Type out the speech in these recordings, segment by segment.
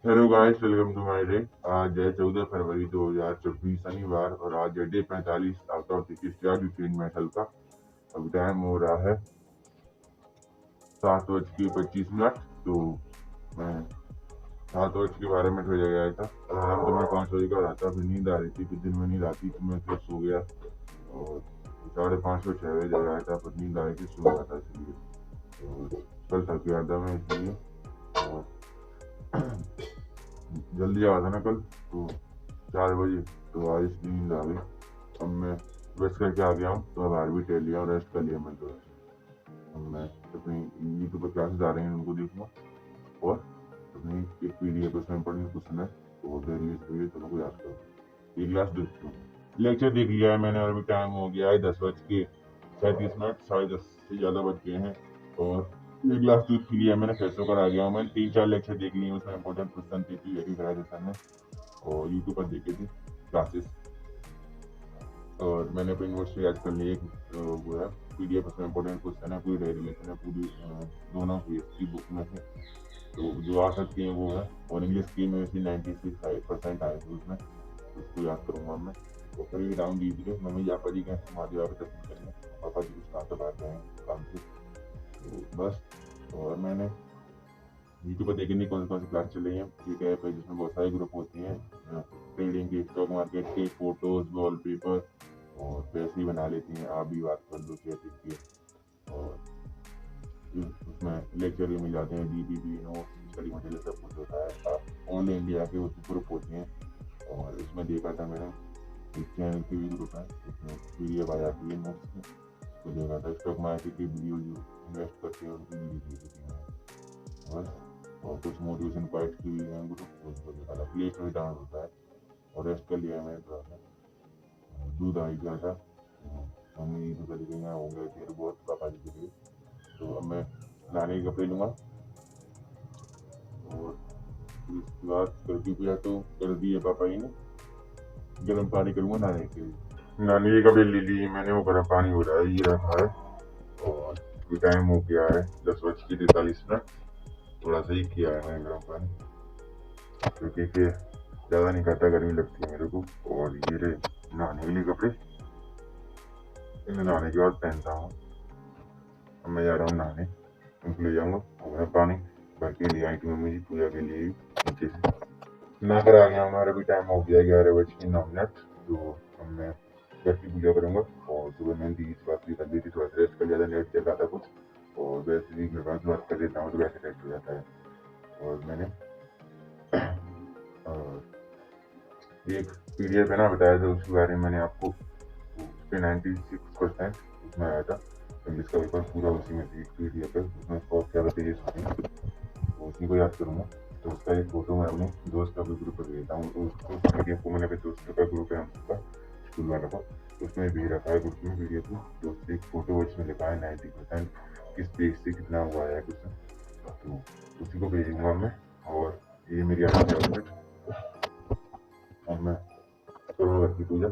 Hello guys, welcome to my day. आज है 14 फरवरी 2024 शनिवार और आज है डे 45 आउट ऑफ 63 मेटल का। अब टाइम हो रहा है 7:25। तो मैं 7 बज के 12 मिनट हो गया था। अलार्म तो मैं 5 बजे का रहा था। फिर नींद आ रही थी, फिर दिन में नींद आती तो मैं फिर सो गया और 5:30 को 6 बजे जग आया था। फिर नींद आ रही थी, सो गया था इसलिए। तो कल थक गया था मैं इसलिए, और जल्दी आया था ना कल, तो 4 बजे। तो आज इसकी नींद आ गई। अब मैं रेस्ट करके आ गया हूँ, तो अब बाहर भी टहल लिया और रेस्ट कर लिया मैं। तो अब मैं अपनी यूट्यूब पर क्लासेस आ रही हैं उनको देखूँगा और अपनी एक पीडीएफ उसमें इंपॉर्टेंट क्वेश्चन है तो डेली इसके लिए तुमको याद करो। ये क्लास देखती हूँ, लेक्चर देख लिया है मैंने और अभी टाइम हो गया है 10:37। 10:30 से ज़्यादा बज गए हैं और एक गिलास दूध पी लिया मैंने, फ्रेश होकर आ गया हूँ। मैंने 3-4 लेक्चर देख लिए, उसमें इंपॉर्टेंट क्वेश्चन थे सर ने और यूट्यूब पर देखे थे क्लासेस। और मैंने अपनी नोट्स से याद कर ली। एक वो है पीडीएफ, उसमें इंपॉर्टेंट क्वेश्चन है, पूरी रिलेशन है पूरी दोनों की बुक में से। तो जो आ सकती हैं वो है, और इंग्लिश की में से 96% आए थे उसमें, उसको याद करूँगा मैं। तो फिर राउंड दीजिए, मम्मी पापा जी गए हमारे यहाँ पे दर्शन करने, पापा जी कुछ कहाँ से बाहर गए हैं काम से, तो बस। और मैंने यूट्यूब पर देखने कौन सी क्लास चल रही है, ठीक है, जिसमें बहुत सारे ग्रुप होती हैं ट्रेडिंग की, स्टॉक मार्केट के, फोटोज, वॉलपेपर, और पैसे ही बना लेती हैं। आप भी बात कर लो कैसे की। और उसमें लेक्चर भी मिल जाते हैं, डीपीपी नोट्स, स्टडी मटेरियल, सब कुछ होता है। ऑल इंडिया के उसमें ग्रुप होते हैं और इसमें देखा था मैंने एक चैनल की भी ग्रुप है, उसमें पीडीएफ आ जाती है नोट्स की, तो देखा था स्टॉक मार्केट की वीडियो जो इन्वेस्ट करते हैं उनकी वीडियो देखी थी बस। और कुछ मोटिवेशन क्वाइट की भी हैं ग्रुप, उसको देखा था, प्ले स्टोर डाउन होता है। और रेस्ट कर लिया मैंने थोड़ा सा, दूध आई गया था, मम्मी तो चली गई, यहाँ हो गए थे बहुत पापा जी के लिए। तो अब मैं नहाने के कपड़े लूँगा और उसके बाद करके पूजा तो कर दिए पापा जी ने, गर्म पानी करूँगा नहाने के लिए। नहाने के कपड़े ले लिए मैंने, वो गर्म पानी हो रहा है, ये रखा है। और टाइम हो गया है 10:43। थोड़ा सा ही किया है मैंने गर्म पानी, क्योंकि फिर ज़्यादा नहीं खाता, गर्मी लगती है मेरे को। और ये रहे नहाने के लिए कपड़े, इन्हें नहाने के बाद पहनता हूँ। अब मैं जा रहा हूँ नहाने, उनको ले जाऊँगा और मैं पानी भर के ले आई थी मम्मी जी पूजा के लिए नीचे से। नहा कर आ गया, हमारा भी टाइम हो गया 11:09। तो अब मैं घर की पूजा करूँगा। और सुबह मैंने दी बात भी कर ली थी, थोड़ा सा रेस्ट कर लिया था, नेट चल रहा था कुछ, और वैसे भी घर से बात कर लेता हूँ तो वैसे रेस्ट हो जाता है। और मैंने एक पीडीएफ है ना बताया था, उसके बारे में मैंने आपको, उस पर 96% उसमें आया था इंग्लिश का पेपर पूरा, उसी में से एक पीडीएफ है, उसमें 100 पेजेस होते हैं, तो उसी को याद करूँगा। तो उसका एक फोटो मैं अपने दोस्त का भी ग्रुप पर देता हूँ, तो उसको पीडीएफ को मैंने अपने दोस्त का ग्रुप है उसका स्कूल वाला का, उसमें भेज रखा है ग्रुप में पीडीएफ को। तो उससे एक फोटो इसमें लिखा है 90% किस पेज से कितना हुआ है क्वेश्चन, तो उसी को भेजूंगा मैं। और ये मेरी आज अब मैं करूँगा घर की पूजा।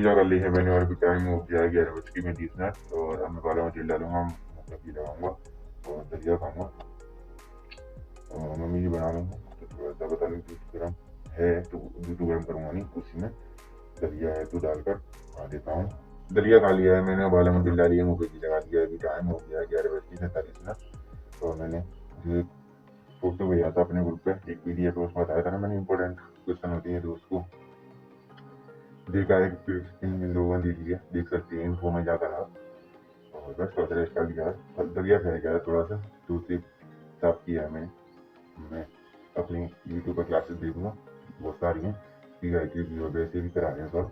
पूजा कर ली है मैंने और अभी टाइम हो गया है 11:20 और अब मैं बालों में तेल डालूंगा, मतलब कि लगाऊंगा और दलिया खाऊंगा। मम्मी जी बना रही हैं तो थोड़ा सा बता दूँ दूध गर्म है तो दूध गर्म करूँगा नहीं, उसी में दलिया है तो डालकर खा देता हूँ। दलिया खा लिया है मैंने, बालों में तेल डाली है, मुँह पे घी लगा दिया है। अभी टाइम हो गया है 11:47 और मैंने जो एक फोटो भेजा था अपने ग्रुप पे, एक पीडीएफ दोस्त बताया था ना मैंने, इंपॉर्टेंट क्वेश्चन होती है दोस्त को देखा है, इन लोगों ने देख सकते हैं इनको में जाकर आप। और बस थोड़ा रेस्ट कर लिया है, दलिया खा गया है, थोड़ा सा दूध से साफ किया है मैंने। मैं अपनी यूट्यूब पर क्लासेस देखूंगा, बहुत सारी हैं, PIT की और वैसे भी करा रहे हैं सब,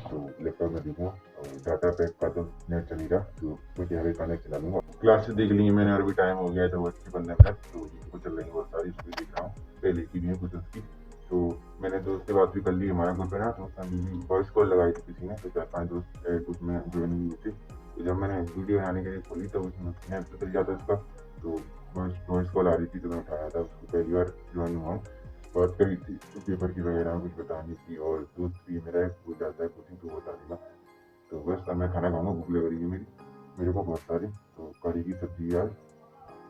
तो लैपटॉप में देखूंगा। और डाटा पैक का तो नेट चल रहा, तो मुझे हर एक नेट चला दूंगा। क्लासेस देख ली मैंने और भी टाइम हो गया है तो 15 मिनट, तो यूट्यूब चल रही है बहुत सारी, उसको देख रहा हूँ, पहले की भी है कुछ उसकी। तो मैंने दोस्त से बात भी कर ली हमारा ग्रुप है ना, तो उसने वॉइस कॉल लगाई थी किसी ने, तो 4-5 दोस्त उसमें ज्वाइन हुए थे। तो जब मैंने वीडियो बनाने के लिए खोली तो उसमें स्नैप चल जाता उसका, तो वॉइस कॉल आ रही थी तो मैं उठाया था, उसको पहली बार ज्वाइन हुआ हूँ। बात करी थी तो पेपर की वगैरह कुछ बतानी थी, और दोस्त भी मेरा हो जाता है कुछ तो बता देगा। तो बस अब मैं खाना खाऊंगा, भूख लग रही है मेरे को बहुत सारी। तो कढ़ी की सब्जी आज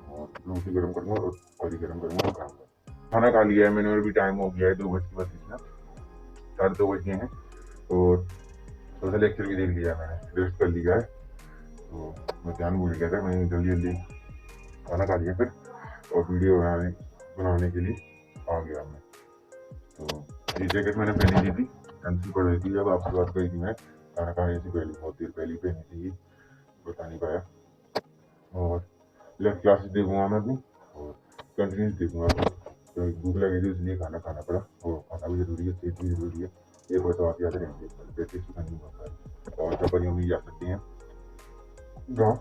और रोटी गर्म करूंगा और कढ़ी गर्म करूंगा और खाऊंगा। खाना खा लिया है मैंने और भी टाइम हो गया है 2:32, 2:30 बज गए हैं। और थोड़ा सा लेक्चर भी देख लिया मैंने, रेस्ट कर लिया है, तो मैं ध्यान भूल गया था, मैंने जल्दी जल्दी खाना खा लिया फिर, और वीडियो बनाने के लिए आ गया मैं। तो ये जैकेट मैंने पहनी थी, कैंसिल कर रही थी जब आपसे बात करी थी, मैं खाना खाने से पहले बहुत देर पहले पहनी थी, बता नहीं पाया। और लेफ्ट क्लासेस देखूंगा मैं अपनी और कंटिन्यूस देखूंगा, तो भूख लगी थी इसलिए खाना खाना पड़ा, और खाना भी जरूरी है, सेहत भी जरूरी है, ये बहुत बात याद रहेंगे, प्रैक्टिस भी करनी होता है। और चपल भी जा सकती हैं गाँव,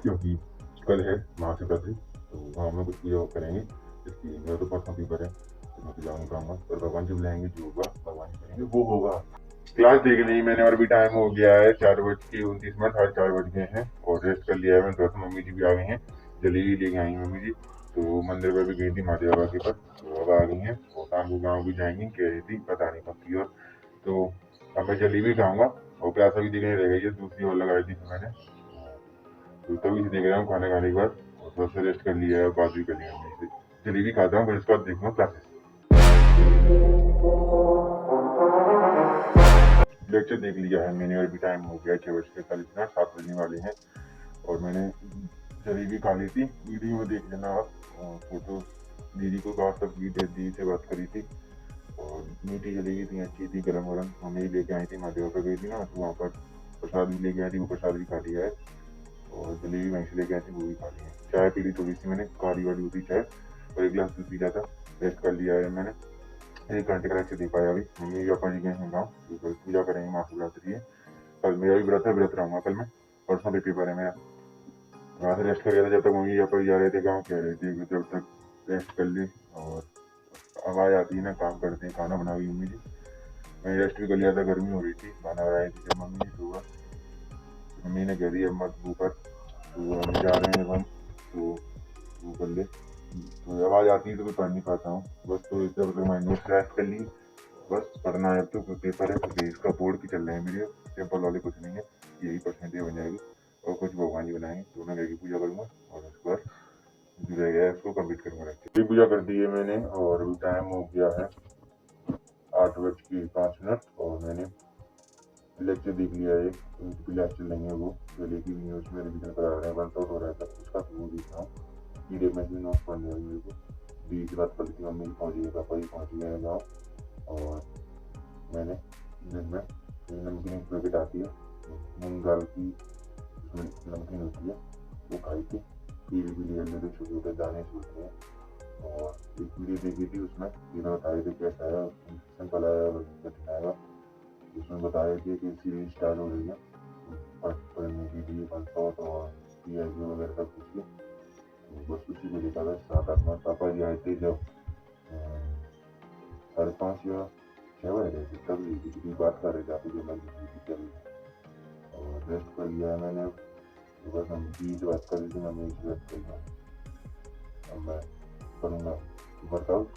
क्योंकि कल है महाशिवरात्रि, तो गाँव में कुछ पूजा करेंगे, इसलिए मेरा तो परसों पेपर है, तो मैं तो जाऊँगा और भगवान जी बुलाएंगे, जो होगा भगवान जी करेंगे वो होगा। क्लास देख ली मैंने और भी टाइम हो गया है 4:29, 4:30 बज गए हैं, और रेस्ट कर लिया है मैंने थोड़ा सा। मम्मी जी भी आ गई हैं, जलेबी लेके आई मम्मी जी, तो मंदिर पर भी गई थी महादेव बाबा के पास, तो अब आ गई हैं और शाम को गाँव भी जाएंगी कह रही थी, पता नहीं कब की। और तो अब मैं जलेबी खाऊंगा और प्यासा भी देखने रह गई है, दूसरी और लगाई थी मैंने, तो तभी से देख रहा हूँ खाना खाने के बाद, और थोड़ा सा रेस्ट कर लिया है, बात भी कर लिया मम्मी से। जलेबी खाता हूँ फिर उसके बाद देखूंगा क्लासेस। लेक्चर देख लिया है मैंने और भी टाइम हो गया 6:45, 7 बजने वाले हैं, और मैंने जलेबी खा ली थी, वीडियो में देख लेना आप। फोटो दीदी को कहा तक दीदी से बात करी थी, और मीठी जलेबी थी, अच्छी थी, गरम गरम मम्मी लेके आई थी, महादेव पर गई थी ना, तो वहाँ पर प्रसाद भी लेके आई थी, वो प्रसाद भी खा लिया है, और जलेबी वहीं से लेके आई थी, वो भी खा ली है। चाय पी ली थोड़ी सी मैंने, कारी वाली होती चाय, और एक गिलास दूध पी लिया था। रेस्ट कर लिया है मैंने, 1 घंटे का रेस्ट दे पाया अभी। मम्मी पापा जी गए हैं गाँव, कल पूजा करेंगे, महाशिवरात्रि है, कल मेरा भी व्रत है, व्रत रहूंगा कल मैं, परसों भी पेपर है मेरा। वहाँ से रेस्ट कर गया था, जब तक मम्मी पापा जा रहे थे गाँव, कह रहे थे जब तक रेस्ट कर ले, और आवाज़ आती है ना, काम करते हैं, खाना बना रही मम्मी जी, मैं रेस्ट भी कर लिया था, गर्मी हो रही थी, खाना बनाई थी जब मम्मी ने सुबह, मम्मी ने कह दिया मत ऊपर, तो हम जा रहे हैं हम, तो वो कर ले, तो आवाज़ आती है तो मैं पढ़ नहीं पाता हूँ बस। तो जब तक मैंने नोट्स रेस्ट कर ली, बस पढ़ना है, अब तो पेपर है, क्योंकि इसका बोर्ड की चल रहे हैं मेरे, सिंपल वाले कुछ नहीं है, यही परसेंटेज बन जाएगी, और कुछ भगवान जी बनाएंगे, तो मैं की पूजा करूँगा, और उसके बाद जो रह गया उसको कंप्लीट करूँगा। पूजा कर दी है मैंने, और टाइम हो गया है 8:05, और मैंने लेक्चर देख लिया है, उनकी क्लास चल रही है, वो पहले की भी उसमें रिविजन करा रहे हैं, वर्क आउट हो रहा था उसका, तो वो देख रहा हूँ, पीडीएफ में भी नोट पढ़ने वाली मेरे को। बीच बात कर थी, मम्मी पहुँच गई, पापा जी पहुँच गए गाँव, और मैंने दिन में नमकीन पैकेट आती है मूंग दाल की, उसमें नमकीन होती है, वो खाई थी, पीली पीली मेरे छोटे छोटे दाने से होते हैं। और एक वीडियो देखी थी, उसमें तीनों बताए थे कैसा है सिंपल आया कठिन आएगा, उसमें बताया कि सीरीज स्टार्ट हो रही है पढ़ने के लिए, कंसर्ट और PIT वगैरह सब कुछ की, तो बस उसी को देखा था। 7-8 पापा जी आए थे जब 5:30 या 6 बज रहे थे, तभी किसी बात कर रहे थे आपकी, जो मैं चल, और रेस्ट कर लिया है मैंने, तो बस हम बीच बात कर रही थी, मैं इस बात कर रहा, अब मैं करूँगा वर्कआउट।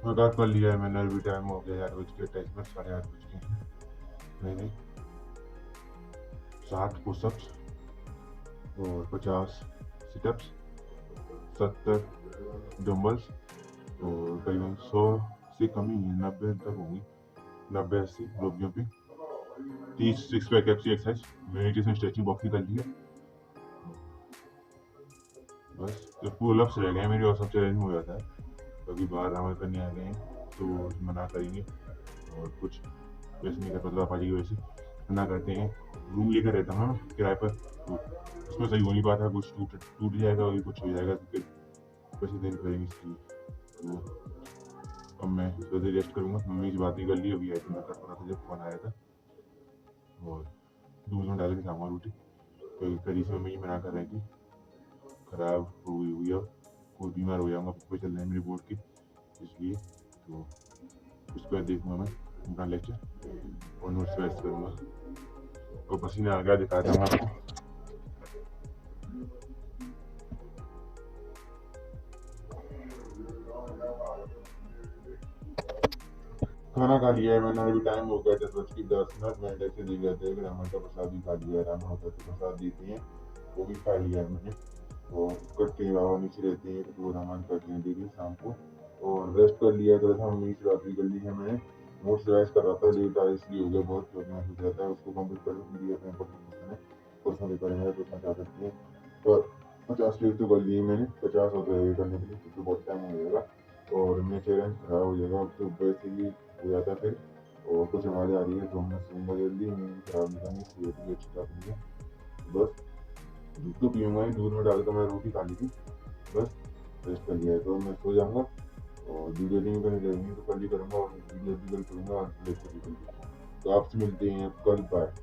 वर्कआउट कर लिया है मैंने, अभी टाइम हो गया 8 बज के 28 मिनट, 8:30 बज के। मैंने 60 पुशअप्स और 50 सिटअप्स, 70 डम्बल्स और करीबन 100 से कम ही 90 तक होंगी, 90-80 लोग jumping, 30 6 pack abs exercise, meditation stretching boxing कर लिया। बस तो पुल अप्स रह गए मेरी, और सब चैलेंज हो जाता है। कभी बाहर रावण करने आ गए हैं तो मना करेंगे, और कुछ वैसे नहीं कर पाता पापा जी की वजह से मना करते हैं। रूम लेकर रहता हूँ ना किराए पर, तो उसमें सही हो नहीं पाता, कुछ टूट जाएगा, वही कुछ हो जाएगा, तो फिर पैसे देने पड़ेंगे इसलिए। तो अब मैं थोड़ी देर रेस्ट करूँगा। मम्मी से बात नहीं कर ली, अभी आई थी, मैं कर पा था जब फोन आया था। और दूध में डाल के खाऊंगा रोटी, क्योंकि करी से मम्मी मना कर रही थी, खराब हो गई हुई, अब कोई बीमार हो जाऊँगा, पप्पा चल रहे हैं मेरी बोर्ड के, इसलिए तो उसका देखूंगा मैं अपना लेक्चर और नोट्स वेस्ट करूँगा। तो पसीना आ गया, दिखाता हूँ आपको। खाना खा लिया है मैंने, अभी टाइम हो गया 10:10 मैंने से दी गए थे, ब्राह्मण का प्रसाद भी खा लिया है, ब्राह्मण होता है तो प्रसाद देती हैं, वो भी खा लिया है मैंने। और करते बाबा नीचे रहते हैं तो वो रामायण करते हैं डेली शाम को, और रेस्ट कर लिया। तो मम्मी से बात भी कर ली है मैंने, नोट्स रिवाइज कर रहा था, लेट आया इसलिए हो गया बहुत, तो मैं सोच रहा था उसको कंप्लीट कर लूँ, पीडीएफ में परसों भी करेंगे, तो उसमें क्या सकती है। पर 50 पेज तो कर लिए मैंने, 50 हो गए करने के लिए, क्योंकि बहुत टाइम हो जाएगा और मेरा चैलेंज खराब हो जाएगा, तो वैसे ही हो जाता है फिर। और कुछ आवाज़ आ रही है तो मैं सुनूंगा जल्दी, नींद खराब नहीं करनी, सेहत भी अच्छी रखनी है। बस दूध तो पीऊँगा ही, दूध में डालकर मैं रोटी खा ली थी, बस रेस्ट कर लिया है तो मैं सो जाऊँगा। और वीडियो एडिटिंग करनी रहेगी तो कल ही करूँगा, और वीडियो भी कल करूँगा, और लेक्चर भी कल। तो आपसे मिलते हैं कल, बाय।